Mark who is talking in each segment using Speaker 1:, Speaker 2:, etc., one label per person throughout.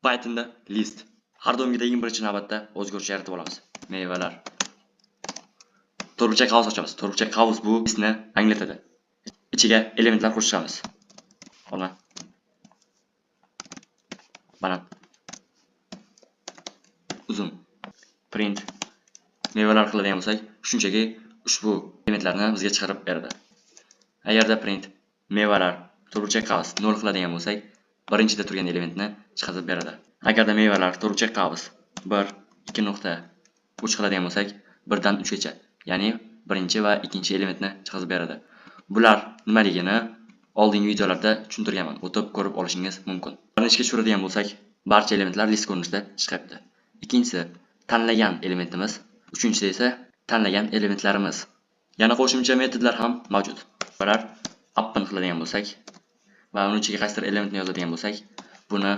Speaker 1: Pythonda list har doimgidek birinchi navbatda o'zgaruvchi yaratib olamiz. Meyvalar. To'rtburchak qavs ochamiz. To'rtburchak qavs bu listni anglatadi. Ichiga elementlar qo'shamiz. Olma, banan, uzum. Print mevalar qiladigan bo'lsak, shunchaki ushbu elementlarni bizga chiqarib beradi. Agarda print mevalar to'rtburchak qavs 0 qiladigan bo'lsak, birinchida turgan elementni chiqarib beradi. Agarda mevalar to'rtburchak qavs 1, 2 nuqta 3 qiladigan bo'lsak, 1 dan 3 gacha, ya'ni birinchi va ikkinchi elementni chiqarib beradi. Bular nimaligini oldingi videolarda tushuntirganman. O'tib ko'rib olishingiz mumkin. Buni ishga tushiradigan bo'lsak, barcha elementlar list ko'rinishida chiqyapti. Ikkinchisi tanlagan elementimiz, uchinchisi esa tanlagan elementlarimiz. Yana qo'shimcha metodlar ham mavjud. Bular append qiladigan bo'lsak va uni ichiga qaysidir elementni yozadigan bo'lsak, buni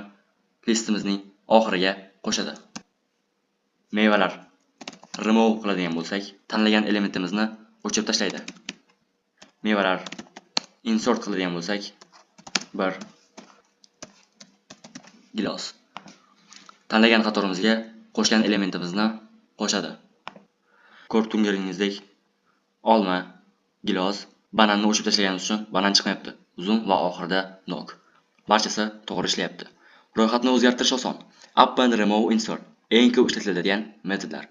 Speaker 1: listimizning oxiriga qo'shadi. Mevalar remove qiladigan bo'lsak, tanlagan elementimizni o'chirib tashlaydi. Mevalar insert qiladigan bo'lsak, bir gilos. Tanlagan qatorimizga qo'shgan elementimizni qo'shadi. Ko'rib turganingizdek, olma, gilos, bananni o'chirib tashlaganimiz uchun banan chiqmayapti. Uzum va oxirida nok. Barchasi to'g'ri ishlayapti. Ro'yxatni o'zgartirish oson. Append, remove, insert eng ko'p ishlatiladigan metodlar.